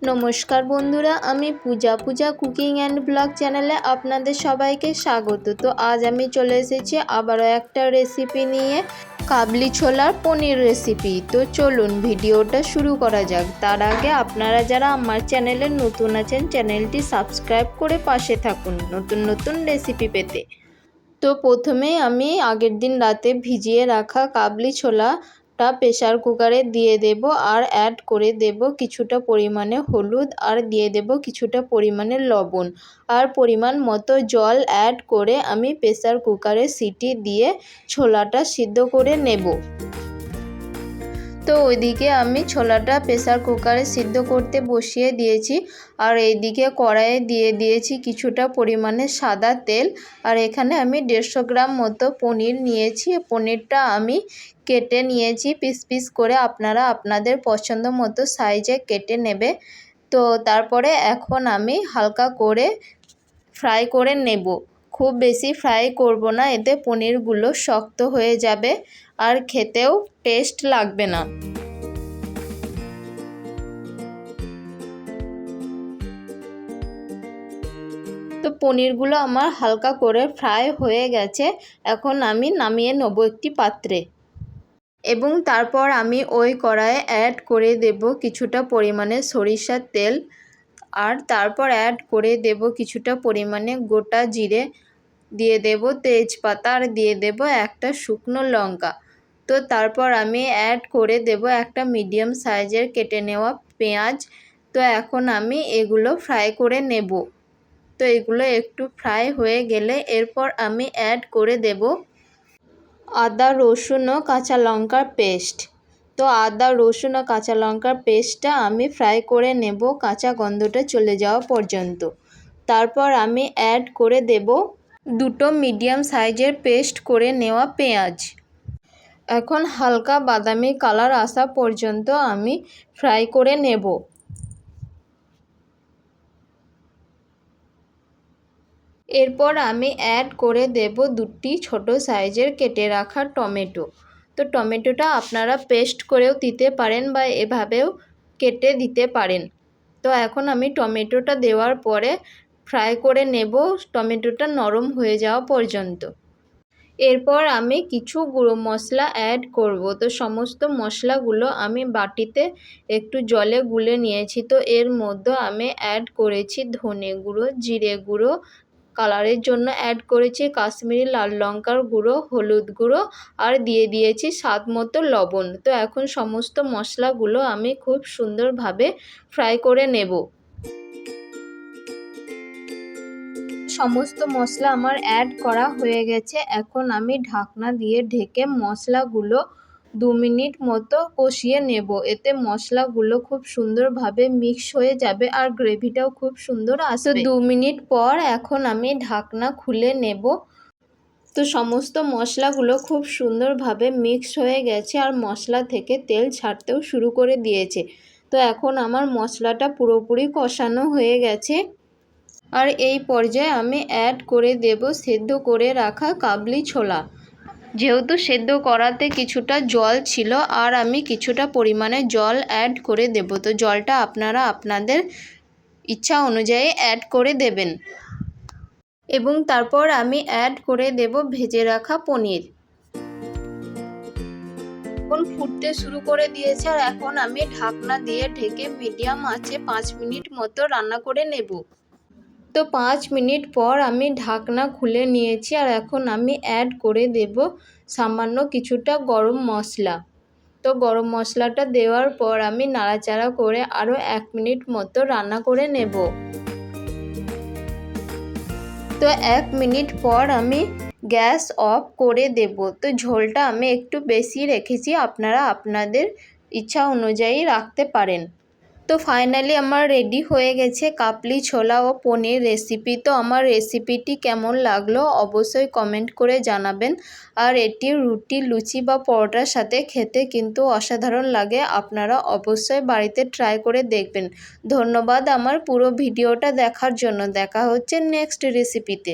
নমস্কার বন্ধুরা, আমি পূজা কুকিং অ্যান্ড ব্লগ চ্যানেলে আপনাদের সবাইকে স্বাগত। তো আজ আমি চলে এসেছি আবারও একটা রেসিপি নিয়ে, কাবলি ছোলার পনির রেসিপি। তো চলুন ভিডিওটা শুরু করা যাক। তার আগে আপনারা যারা আমার চ্যানেলে নতুন আছেন, চ্যানেলটি সাবস্ক্রাইব করে পাশে থাকুন নতুন রেসিপি পেতে। তো প্রথমেই আমি আগের দিন রাতে ভিজিয়ে রাখা কাবলি ছোলাটা প্রেসার কুকারে দিয়ে দেব, আর অ্যাড করে দেব কিছুটা পরিমাণে হলুদ, আর দিয়ে দেব কিছুটা পরিমাণে লবণ, আর পরিমাণ মতো জল অ্যাড করে আমি প্রেসার কুকারে সিটি দিয়ে ছোলাটা সিদ্ধ করে নেব। তো ওইদিকে আমি ছোলাটা প্রেসার কুকারে সিদ্ধ করতে বসিয়ে দিয়েছি, আর এইদিকে কড়াইয়ে দিয়ে দিয়েছি কিছুটা পরিমাণে সাদা তেল। আর এখানে আমি 150 গ্রাম মতো পনির নিয়েছি। পনিরটা আমি কেটে নিয়েছি পিস পিস করে, আপনারা আপনাদের পছন্দ মতো সাইজে কেটে নেবে। তো তারপরে এখন আমি হালকা করে ফ্রাই করে নেব। খুব বেশি ফ্রাই করব না, এতে পনিরগুলো শক্ত হয়ে যাবে আর খেতেও টেস্ট লাগবে না। তো পনিরগুলো আমার হালকা করে ফ্রাই হয়ে গেছে। এখন আমি নামিয়ে নেব একটি পাত্রে, এবং তারপর আমি ওই কড়াইয়ে অ্যাড করে দেব কিছুটা পরিমাণে সরিষার তেল, আর তারপর অ্যাড করে দেব কিছুটা পরিমাণে গোটা জিরে, দিয়ে দেব তেজপাতা, আর দিয়ে দেব একটা শুকনো লঙ্কা। তো তারপর আমি অ্যাড করে দেব একটা মিডিয়াম সাইজের কেটে নেওয়া পেঁয়াজ। তো এখন আমি এগুলো ফ্রাই করে নেব। তো এগুলো একটু ফ্রাই হয়ে গেলে এরপর আমি অ্যাড করে দেব আদা রসুন ও কাঁচা লঙ্কার পেস্ট। তো আদা রসুন ও কাঁচা লঙ্কার পেস্টটা আমি ফ্রাই করে নেব কাঁচা গন্ধটা চলে যাওয়া পর্যন্ত। তারপর আমি অ্যাড করে দেব দুটো মিডিয়াম সাইজের পেস্ট করে নেওয়া পেঁয়াজ। এখন হালকা বাদামি কালার আসা পর্যন্ত আমি ফ্রাই করে নেব। এরপর আমি অ্যাড করে দেব দুটি ছোট সাইজের কেটে রাখা টমেটো। তো টমেটোটা আপনারা পেস্ট করেও দিতে পারেন বা এভাবেও কেটে দিতে পারেন। তো এখন আমি টমেটোটা দেওয়ার পরে ফ্রাই করে নেব টমেটোটা নরম হয়ে যাওয়া পর্যন্ত। এরপর আমি কিছু গুঁড়ো মশলা অ্যাড করব। তো সমস্ত মশলাগুলো আমি বাটিতে একটু জলে গুলে নিয়েছি। তো এর মধ্যে আমি অ্যাড করেছি ধনে গুঁড়ো, জিরে গুঁড়ো, কালারের জন্য অ্যাড করেছি কাশ্মীরি লাল লঙ্কার গুঁড়ো, হলুদ গুঁড়ো, আর দিয়ে দিয়েছি স্বাদ মতো লবণ। তো এখন সমস্ত মশলাগুলো আমি খুব সুন্দরভাবে ফ্রাই করে নেব। সমস্ত মশলা আমার অ্যাড করা হয়ে গেছে। এখন আমি ঢাকনা দিয়ে ঢেকে মশলাগুলো 2 মিনিট মতো কষিয়ে নেব। এতে মশলাগুলো খুব সুন্দরভাবে মিক্স হয়ে যাবে আর গ্রেভিটাও খুব সুন্দর আসবে। 2 মিনিট পর এখন আমি ঢাকনা খুলে নেব। তো সমস্ত মশলাগুলো খুব সুন্দরভাবে মিক্স হয়ে গেছে আর মশলা থেকে তেল ছাড়তেও শুরু করে দিয়েছে। তো এখন আমার মশলাটা পুরোপুরি কষানো হয়ে গেছে, আর এই পর্যায়ে আমি অ্যাড করে দেব সেদ্ধ করে রাখা কাবলি ছোলা। যেহেতু সেদ্ধ করাতে কিছুটা জল ছিল, আর আমি কিছুটা পরিমাণে জল অ্যাড করে দেব। তো জলটা আপনারা আপনাদের ইচ্ছা অনুযায়ী অ্যাড করে দেবেন, এবং তারপর আমি অ্যাড করে দেব ভেজে রাখা পনির। এখন ফুটতে শুরু করে দিয়েছে, আর এখন আমি ঢাকনা দিয়ে ঢেকে মিডিয়াম আঁচে 5 মিনিট মতো রান্না করে নেব। তো 5 মিনিট পর আমি ঢাকনা খুলে নিয়েছি, আর এখন আমি অ্যাড করে দেব সামান্য কিছুটা গরম মশলা। তো গরম মশলাটা দেওয়ার পর আমি নাড়াচাড়া করে আরও 1 মিনিট মতো রান্না করে নেব। তো 1 মিনিট পর আমি গ্যাস অফ করে দেব। তো ঝোলটা আমি একটু বেশি রেখেছি, আপনারা আপনাদের ইচ্ছা অনুযায়ী রাখতে পারেন। তো ফাইনালি আমার রেডি হয়ে গেছে কাবলি ছোলা ও পনির রেসিপি। তো আমার রেসিপিটি কেমন লাগলো অবশ্যই কমেন্ট করে জানাবেন। আর এটি রুটি, লুচি বা পরোটার সাথে খেতে কিন্তু অসাধারণ লাগে। আপনারা অবশ্যই বাড়িতে ট্রাই করে দেখবেন। ধন্যবাদ আমার পুরো ভিডিওটা দেখার জন্য। দেখা হচ্ছে নেক্সট রেসিপিতে।